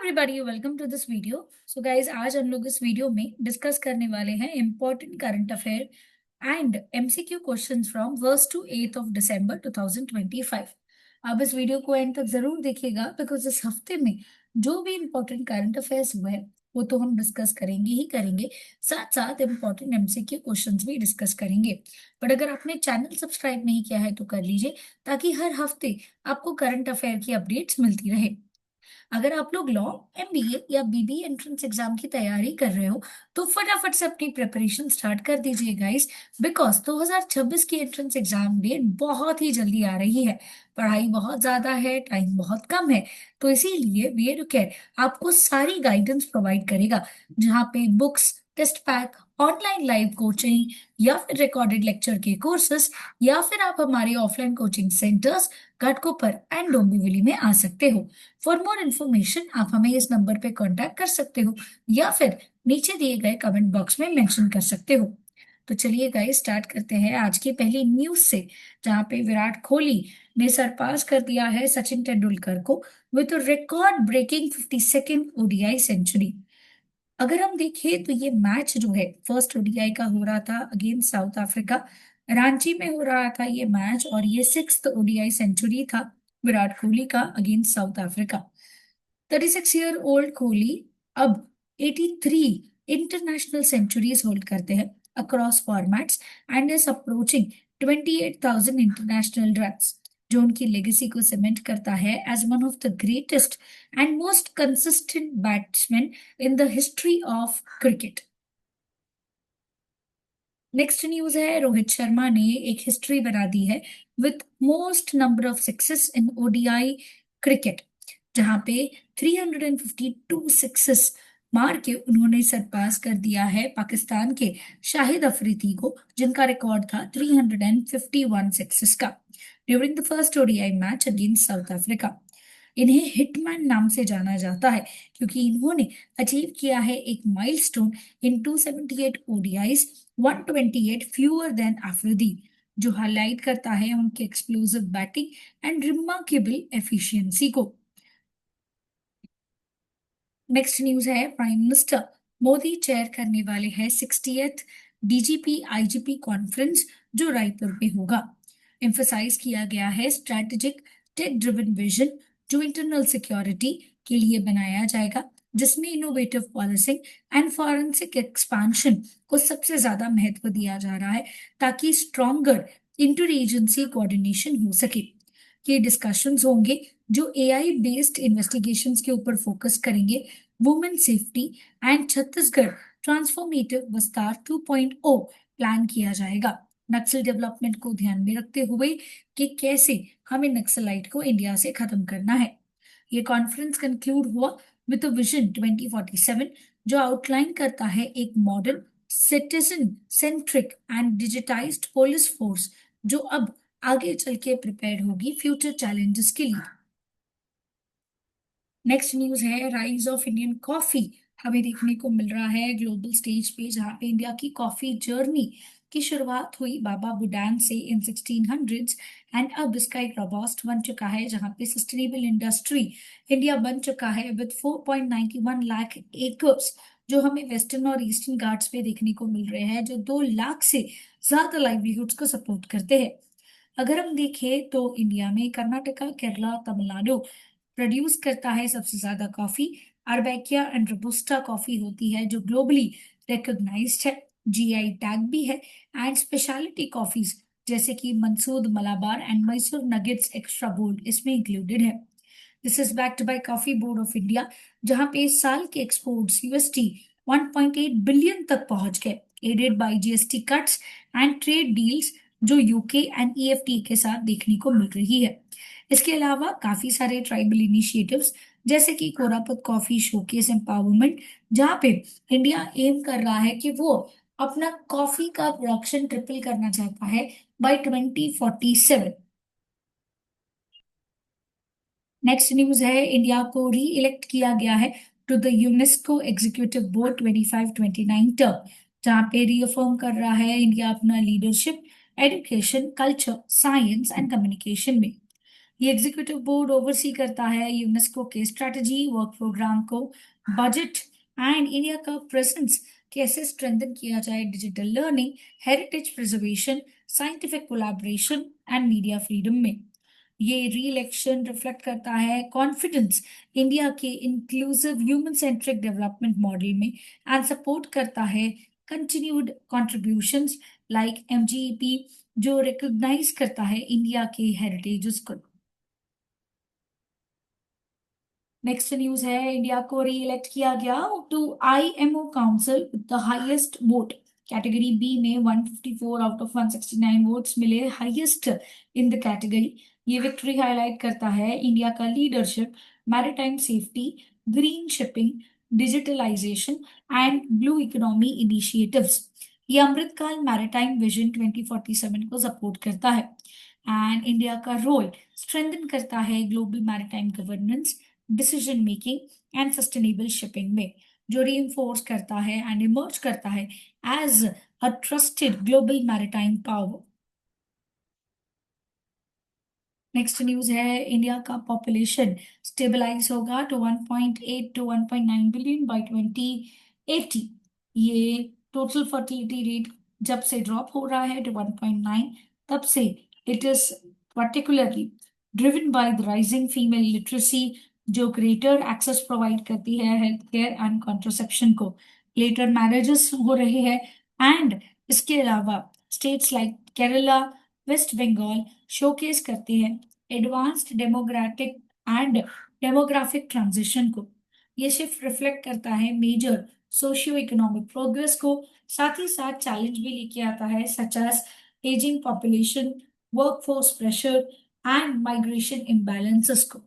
Everybody welcome to this video. So guys आज हम लोग इस वीडियो में डिस्कस करने वाले हैं important current affair and MCQ questions from 1st to 8th of December 2025। आप इस वीडियो को एंड तक जरूर देखिएगा बिकॉज इस हफ्ते में जो भी इंपॉर्टेंट करंट अफेयर्स हुए वो तो हम डिस्कस करेंगे ही करेंगे, साथ साथ इंपॉर्टेंट एमसीक्यू क्वेश्चंस भी डिस्कस करेंगे। बट अगर आपने चैनल सब्सक्राइब नहीं किया है तो कर लीजिए ताकि हर हफ्ते आपको करंट अफेयर की अपडेट्स मिलती रहे। अगर आप लोग लॉ, एमबीए या बीबीए एंट्रेंस एग्जाम की तैयारी कर रहे हो तो फटाफट से अपनी प्रिपरेशन स्टार्ट कर दीजिए गाइस, बिकॉज 2026 की एंट्रेंस एग्जाम डेट बहुत ही जल्दी आ रही है। पढ़ाई बहुत ज्यादा है, टाइम बहुत कम है, तो इसीलिए बी एडुकेयर आपको सारी गाइडेंस प्रोवाइड करेगा, जहाँ पे books, test pack, online live coaching या फिर रिकॉर्डेड लेक्चर के कोर्सेस या फिर आप हमारे offline coaching centres Ghatkopar and Dombivli में आ सकते हो। फॉर मोर इन्फॉर्मेशन आप हमें इस नंबर पे कांटेक्ट कर सकते हो या फिर नीचे दिए गए कमेंट बॉक्स में मेंशन कर सकते हो। तो चलिए गाइस स्टार्ट करते हैं आज की पहली न्यूज से, जहाँ पे विराट कोहली ने सरपास कर दिया है सचिन तेंदुलकर को with record breaking 52nd ODI century. अगर हम देखें तो ये मैच जो है फर्स्ट ओडीआई का हो रहा था अगेंस्ट साउथ अफ्रीका, रांची में हो रहा था ये मैच, और ये 6th ओडीआई सेंचुरी था विराट कोहली का against South Africa. 36 year old Kohli अब 83 इंटरनेशनल सेंचुरीज होल्ड करते हैं across formats and is approaching 28,000 international runs, जो उनकी लेगेसी को सीमेंट करता है as one of the greatest and most consistent batsman in the history of cricket. Next news है, रोहित शर्मा ने एक हिस्ट्री बना दी है with most number of sixes in ODI cricket, जहां पे 352 सिक्सेस मार के उन्होंने सरपास कर दिया है पाकिस्तान के शाहिद अफरीदी को, जिनका रिकॉर्ड था 351 सिक्सेस का during the first ODI match against South Africa. इन्हें हिटमैन नाम से जाना जाता है क्योंकि इन्होंने अचीव किया है एक milestone in 278 ODIs, 128 fewer than Afridi, जो हाईलाइट करता है उनके explosive batting and remarkable efficiency को। नेक्स्ट न्यूज है, प्राइम मिनिस्टर मोदी चेयर करने वाले हैं 60th डीजीपी आईजीपी कॉन्फ्रेंस, जो रायपुर में होगा। एम्फसाइज किया गया है स्ट्रैटेजिक टेक ड्रिवन विजन, जो इंटरनल सिक्योरिटी के लिए बनाया जाएगा, जिसमें innovative policing and forensic expansion को सबसे ज्यादा महत्व दिया जा रहा है ताकि स्ट्रॉन्गर इंटर एजेंसी कोऑर्डिनेशन हो सके। ये डिस्कशंस होंगे जो एआई बेस्ड इन्वेस्टिगेशंस के ऊपर फोकस करेंगे, women safety and Chhattisgarh transformative विस्तार 2.0 प्लान किया जाएगा, नक्सल डेवलपमेंट को ध्यान में रखते हुए कि कैसे हमें नक्सलाइट को इंडिया से खत्म करना है। ये कॉन्फ्रेंस कंक्लूड हुआ विद विजन 2047, जो आउटलाइन करता है एक modern citizen centric and digitised police force, जो अब आगे चल के प्रिपेयर होगी फ्यूचर चैलेंजेस के लिए। नेक्स्ट न्यूज है, राइज ऑफ इंडियन कॉफी हमें देखने को मिल रहा है ग्लोबल स्टेज पे, जहाँ पे इंडिया की कॉफी जर्नी की शुरुआत हुई बाबा बुडान से इन 1600s एंड अब इसका एक रोबस्ट बन चुका है, जहाँ पे सस्टेनेबल इंडस्ट्री इंडिया बन चुका है विद 4.91 लाख एकर्स, जो हमें वेस्टर्न और ईस्टर्न घाट्स पे देखने को मिल रहे हैं, जो 2 लाख से ज्यादा लाइवलीहुड्स को सपोर्ट करते हैं। अगर हम देखें तो इंडिया में कर्नाटका, केरला, तमिलनाडु प्रोड्यूस करता है सबसे ज्यादा coffee. Arabica and robusta coffee होती है जो ग्लोबली रिकॉग्नाइज्ड है, जीआई टैग भी है, एंड स्पेशलिटी कॉफीज जैसे कि monsooned Malabar and Mysore nuggets extra bold इसमें इंक्लूडेड है। This is backed by coffee board of India, जहां पे इस साल के एक्सपोर्ट्स यूएसटी 1.8 बिलियन तक पहुंच गए, aided by GST cuts and trade deals जो यूके एंड ईएफटी के साथ देखने को मिल रही है। इसके अलावा काफी सारे ट्राइबल इनिशिएटिव्स जैसे कि कोरापुत कॉफी शोकेस एम्पावरमेंट, जहाँ पे इंडिया एम कर रहा है कि वो अपना कॉफी का प्रोडक्शन ट्रिपल करना चाहता है बाय 2047। नेक्स्ट न्यूज है, इंडिया को री इलेक्ट किया गया है to the UNESCO executive board 25-29 term, जहाँ पे रीअफर्म कर रहा है इंडिया अपना leadership education, culture, science and communication में। ये एग्जीक्यूटिव बोर्ड ओवरसी करता है यूनेस्को के स्ट्रेटजी वर्क प्रोग्राम को, बजट एंड इंडिया का प्रेजेंस कैसे स्ट्रेंथन किया जाए digital learning, heritage preservation, scientific collaboration and media freedom में। ये री इलेक्शन रिफ्लेक्ट करता है कॉन्फिडेंस इंडिया के inclusive human centric development model में एंड सपोर्ट करता है कंटिन्यूड कॉन्ट्रीब्यूशंस लाइक एमजीईपी, जो रिकॉग्नाइज करता है इंडिया के हेरिटेज को। नेक्स्ट न्यूज है, इंडिया को री इलेक्ट किया गया to IMO council with the highest vote. Category B में 154 आउट ऑफ 169 वोट्स मिले, हाईएस्ट इन द कैटेगरी। ये विक्ट्री हाईलाइट करता है इंडिया का leadership maritime safety, green shipping, digitalisation and blue economy initiatives. ये Amritkaal maritime vision 2047 को support करता है एंड इंडिया का रोल स्ट्रेंथन करता है global maritime governance, decision making and sustainable shipping में, जो रीइंफोर्स करता है एंड इमर्ज करता है as a trusted global maritime power. Next news है, इंडिया का पॉपुलेशन स्टेबलाइज होगा टू 1.8 टू 1.9 बिलियन बाय 2080। ये टोटल फर्टिलिटी रेट जब से ड्रॉप हो रहा है टू 1.9, तब से it is particularly driven by the rising female literacy, जो ग्रेटर एक्सेस प्रोवाइड करती है हेल्थ केयर एंड कॉन्ट्रोसेप्शन को। लेटर मैरिजेस हो रहे हैं एंड इसके अलावा states like Kerala, West Bengal showcase करते हैं advanced demographic and demographic transition को। ये शिफ्ट रिफ्लेक्ट करता है मेजर सोशियो इकोनॉमिक प्रोग्रेस को, साथ ही साथ चैलेंज भी लेके आता है such as ageing population, workforce pressure and migration imbalances को।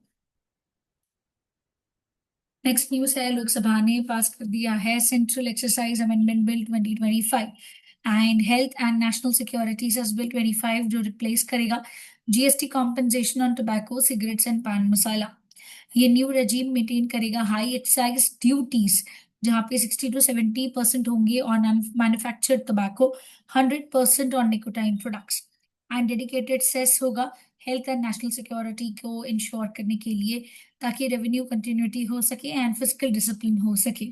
नेक्स्ट न्यूज है, लोकसभा ने पास कर दिया है central excise amendment bill 2025 and health and national security bill 25, जो रिप्लेस करेगा GST compensation on tobacco, cigarettes and paan masala. ये न्यू रेजीम मेंटेन करेगा हाई एक्साइज ड्यूटीज, जहां पे 60 to 70% होंगे on manufactured tobacco, 100% on nicotine products and dedicated cess होगा health and national security को ensure करने के लिए, ताकि रेवेन्यू कंटिन्यूटी हो सके एंड फिस्कल डिसिप्लिन हो सके।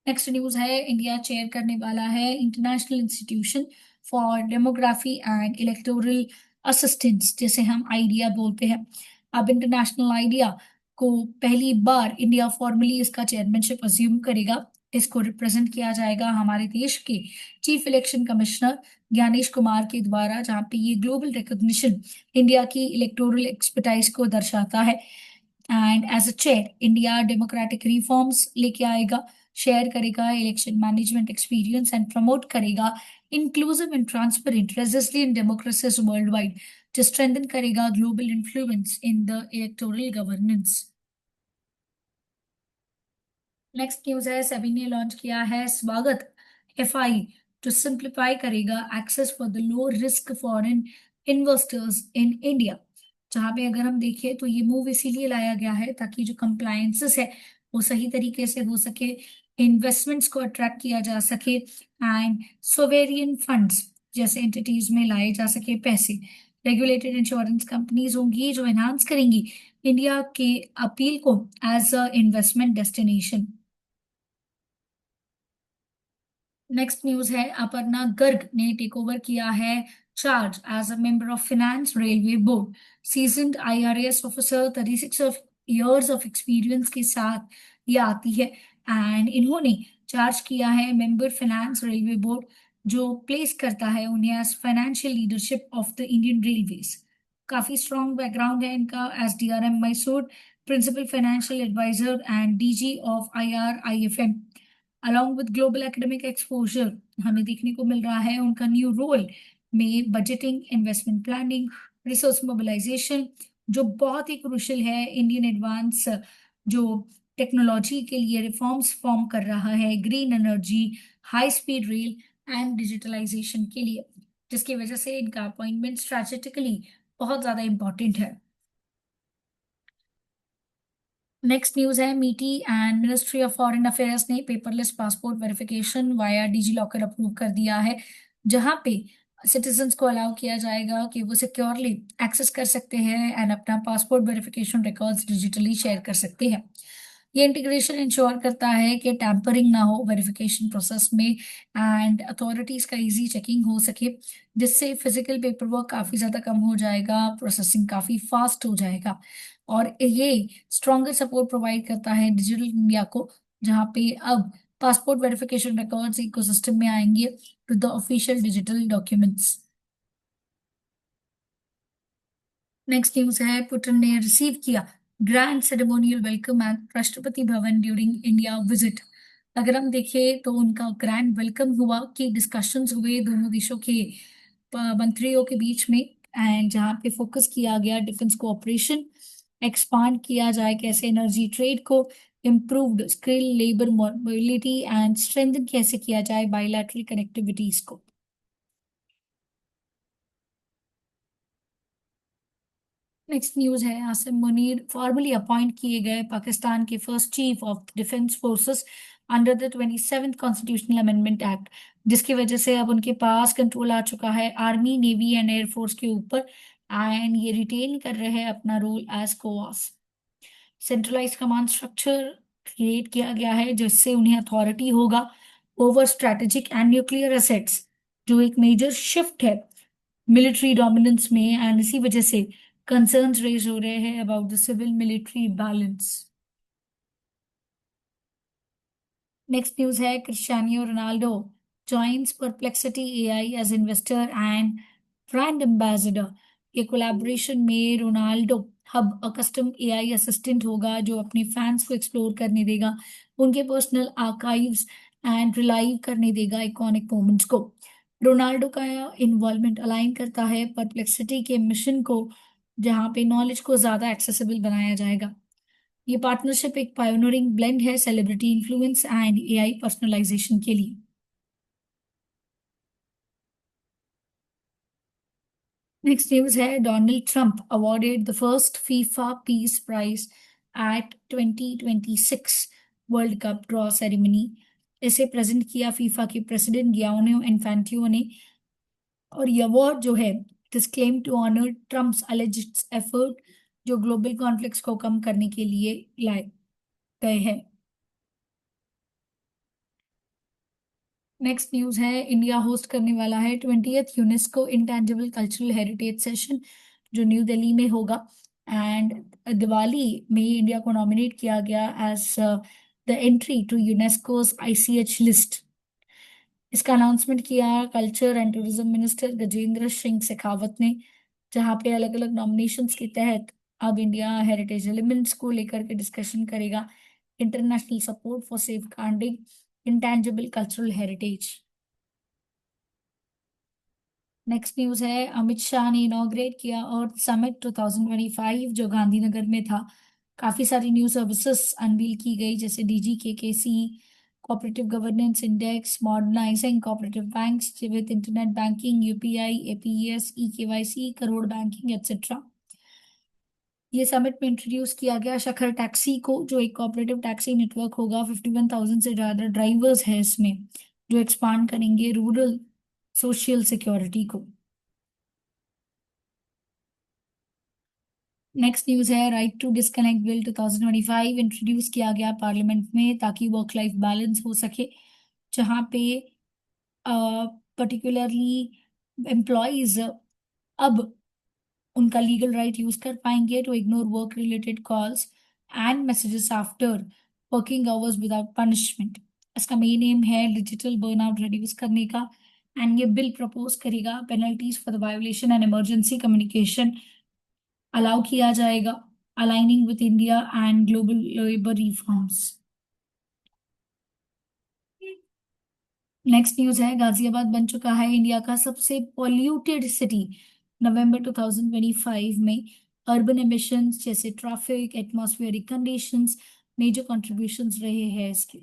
नेक्स्ट न्यूज है, इंडिया चेयर करने वाला है international institution for demography and electoral assistance, जिसे हम आइडिया बोलते हैं। अब इंटरनेशनल आइडिया को पहली बार इंडिया फॉर्मली इसका चेयरमैनशिप अज्यूम करेगा। इसको रिप्रेजेंट किया जाएगा हमारे देश के chief election commissioner Gyanesh Kumar के द्वारा, जहाँ पे ये ग्लोबल रिकॉग्निशन इंडिया की इलेक्टोरल एक्सपर्टाइज को दर्शाता है। And as a chair India democratic reforms लेके आएगा, शेयर करेगा election management experience and promote करेगा inclusive and transparent resilient democracies world wide, जो स्ट्रेंथन करेगा global influence in the electoral governance. Next news है, सेबी ने लॉन्च किया है स्वागत एफआई, जो सिंप्लीफाई करेगा access for the low risk foreign investors in India. जहां पे अगर हम देखें तो ये मूव इसीलिए लाया गया है ताकि जो कंप्लायंसेस है वो सही तरीके से हो सके, इन्वेस्टमेंट्स को अट्रैक्ट किया जा सके एंड सोवेरियन फंड्स जैसे एंटिटीज में लाए जा सके पैसे। रेगुलेटेड इंश्योरेंस कंपनीज होंगी जो एनहांस करेंगी इंडिया के अपील को as a investment destination. Next news है, अपर्णा गर्ग ने टेक ओवर किया है charge as a member of finance railway board. Seasoned IRS officer, 36 of years of experience के साथ ये आती है एंड इन्होंने चार्ज किया है मेंबर फाइनेंस रेलवे बोर्ड, जो प्लेस करता है उन्हें as financial leadership of the Indian railways. काफी स्ट्रॉन्ग बैकग्राउंड है इनका as DRM Mysore, principal financial adviser and DG of IRIFM. Along with global academic exposure हमें देखने को मिल रहा है उनका न्यू रोल में budgeting, investment planning, resource mobilisation, जो बहुत ही क्रूशियल है इंडियन एडवांस जो टेक्नोलॉजी के लिए रिफॉर्म्स फॉर्म कर रहा है, green energy, high speed rail and digitalisation के लिए, जिसकी वजह से इनका अपॉइंटमेंट स्ट्रेटेजिकली बहुत ज्यादा इंपॉर्टेंट है। नेक्स्ट न्यूज है, मीटी and ministry of foreign affairs ने paperless passport verification via digi locker approve कर दिया है, जहां पे सिटीजन्स को अलाउ किया जाएगा कि वो सिक्योरली एक्सेस कर सकते हैं एंड अपना passport verification records digitally share कर सकते हैं। ये इंटीग्रेशन इंश्योर करता है कि टैंपरिंग ना हो वेरिफिकेशन प्रोसेस में एंड अथॉरिटीज का इजी चेकिंग हो सके, जिससे फिजिकल पेपर वर्क काफी ज्यादा कम हो जाएगा, प्रोसेसिंग काफी फास्ट हो जाएगा। और ये स्ट्रॉन्गर सपोर्ट प्रोवाइड करता है डिजिटल इंडिया को, जहाँ पे अब पासपोर्ट वेरिफिकेशन रिकॉर्ड्स इकोसिस्टम में आएंगे to the official digital documents. Next news है, पुतिन ने रिसीव किया grand ceremonial welcome at Rashtrapati Bhavan during India visit. अगर हम देखें तो उनका ग्रैंड वेलकम हुआ, कि डिस्कशंस हुए दोनों देशों के मंत्रियों के बीच में, एंड जहाँ पे फोकस किया गया डिफेंस कोऑपरेशन एक्सपांड किया जाए कैसे, एनर्जी ट्रेड को improved skill labour mobility and strengthen कैसे किया जाए बायलैटरल कनेक्टिविटीज को। नेक्स्ट न्यूज है, आसिम मुनीर फॉर्मली अपॉइंट किए गए पाकिस्तान के first chief of defence forces under the 27th constitutional amendment act, जिसकी वजह से अब उनके पास कंट्रोल आ चुका है आर्मी नेवी एंड एयरफोर्स के ऊपर, एंड ये रिटेन कर रहे हैं अपना role as COAS. Centralise command structure create किया गया है, जिससे उन्हें अथॉरिटी होगा over strategic and nuclear assets, जो एक मेजर शिफ्ट है मिलिट्री डोमिनेंस में, एंड इसी वजह से कंसर्न्स रेज हो रहे हैं about the civil military balance. Next news है, Cristiano Ronaldo joins Perplexity AI as investor and brand ambassador. ये कोलैबोरेशन में Ronaldo hub custom AI assistant होगा, जो अपने फैंस को एक्सप्लोर करने देगा, उनके पर्सनल आर्काइव्स एंड रिलाइव करने देगा इकॉनिक मोमेंट्स को। रोनाल्डो का इन्वॉल्वमेंट अलाइन करता है परप्लेक्सिटी के मिशन को, जहाँ पे नॉलेज को ज्यादा एक्सेसिबल बनाया जाएगा। ये पार्टनरशिप एक पायोनियरिंग ब्लेंड है celebrity influence and AI personalisation के लिए। नेक्स्ट न्यूज है, Donald Trump awarded the first FIFA peace prize at 2026 World Cup draw ceremony. इसे प्रेजेंट किया फीफा के प्रेसिडेंट गियानो इन्फेंटिनो ने, और ये अवार्ड जो है it is claim to honour Trump's alleged effort, जो ग्लोबल कॉन्फ्लिक्ट्स को कम करने के लिए लाए गए हैं। नेक्स्ट न्यूज है, इंडिया होस्ट करने वाला है 20th UNESCO intangible cultural heritage session, जो न्यू दिल्ली में होगा, एंड दिवाली में इंडिया को नॉमिनेट किया गया as the entry to UNESCO's ICH list. इसका अनाउंसमेंट किया culture and tourism minister Gajendra Singh Shekhawat ने, जहाँ पे अलग अलग नॉमिनेशंस के तहत अब इंडिया हेरिटेज एलिमेंट्स को लेकर के डिस्कशन करेगा, international support for safeguarding intangible cultural heritage. Next news है, अमित शाह ने इनॉग्रेट किया और समिट 2025, जो गांधीनगर में था। काफी सारी न्यू सर्विसेज अनवील की गई, जैसे DG KKC, cooperative governance index, modernising cooperative banks with internet banking, UPI, APS, e KYC, crore banking etcetera. ये समिट में इंट्रोड्यूस किया गया शखर टैक्सी को, जो एक कोऑपरेटिव टैक्सी नेटवर्क होगा। 51,000 से ज्यादा ड्राइवर्स हैं इसमें, जो एक्सपांड करेंगे रूरल सोशल सिक्योरिटी को। नेक्स्ट न्यूज है, right to disconnect bill 2025 introduce किया गया पार्लियामेंट में, ताकि वर्क लाइफ बैलेंस हो सके, जहाँ पे पर्टिकुलरली एम्प्लॉयज अब उनका लीगल राइट यूज कर पाएंगे to ignore work related calls and messages after working hours without punishment. इसका मेन एम है डिजिटल बर्नआउट रिड्यूस करने का, एंड ये बिल प्रपोज करेगा penalties for the violation and emergency communication allow किया जाएगा, aligning with India and global labour reforms. Next news है, गाजियाबाद बन चुका है इंडिया का सबसे पॉल्यूटेड सिटी नवंबर 2025 में। अर्बन एमिशंस जैसे traffic, atmospheric conditions major contributions रहे हैं इसके।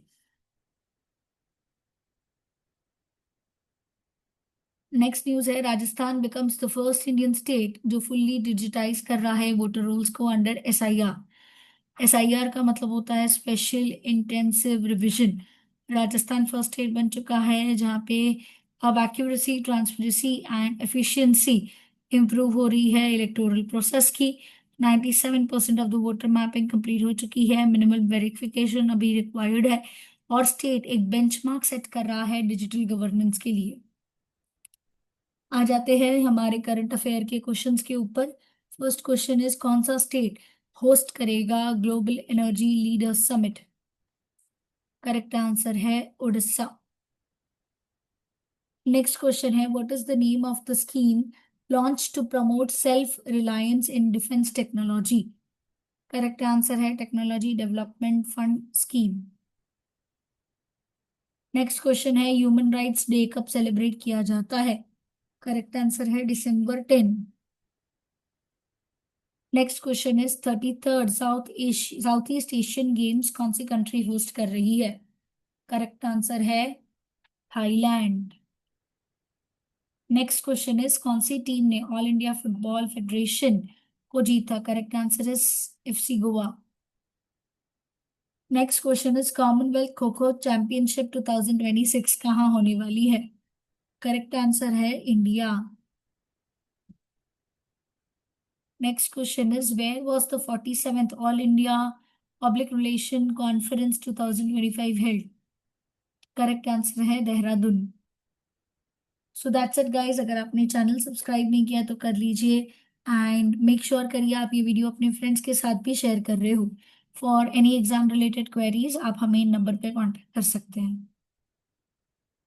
नेक्स्ट न्यूज है, Rajasthan becomes the first Indian state जो फुल्ली डिजिटाइज कर रहा है वोटर रोल्स को अंडर एसआईआर। एसआईआर का मतलब होता है special intensive revision. Rajasthan first state बन चुका है जहाँ पे अब accuracy, transparency and efficiency improve हो रही है इलेक्टोरल प्रोसेस की। 97% of the voter mapping complete हो चुकी है, मिनिमल वेरिफिकेशन अभी रिक्वायर्ड है, और स्टेट एक बेंचमार्क सेट कर रहा है डिजिटल गवर्नेंस के लिए। आ जाते हैं हमारे करंट अफेयर के क्वेश्चंस के ऊपर। फर्स्ट क्वेश्चन इज, कौन सा स्टेट होस्ट करेगा global energy leaders summit? Correct answer है उड़ीसा। नेक्स्ट क्वेश्चन है, what is the name of the scheme launch to promote self reliance in defence technology? Correct answer है technology development fund scheme. Next question है, human rights day कब celebrate किया जाता है? Correct answer है December 10। Next question is, 33rd south east Asian games कौन सी country host कर रही है? करेक्ट आंसर है थाईलैंड। नेक्स्ट क्वेश्चन इज, कौन सी टीम ने ऑल इंडिया फुटबॉल फेडरेशन को जीता? Correct answer is FC Goa. Next question is, Commonwealth kho kho championship 2026 कहाँ होने वाली है? करेक्ट आंसर है India. Next question is, where was the 47th all India public relation conference 2025 held? Correct answer है Dehradun. So that's it guys, अगर आपने channel subscribe नहीं किया तो कर लीजिए, एंड मेक श्योर करिए आप ये वीडियो अपने फ्रेंड्स के साथ भी शेयर कर रहे हो। For any exam related queries आप हमें इन नंबर पे कांटेक्ट कर सकते हैं।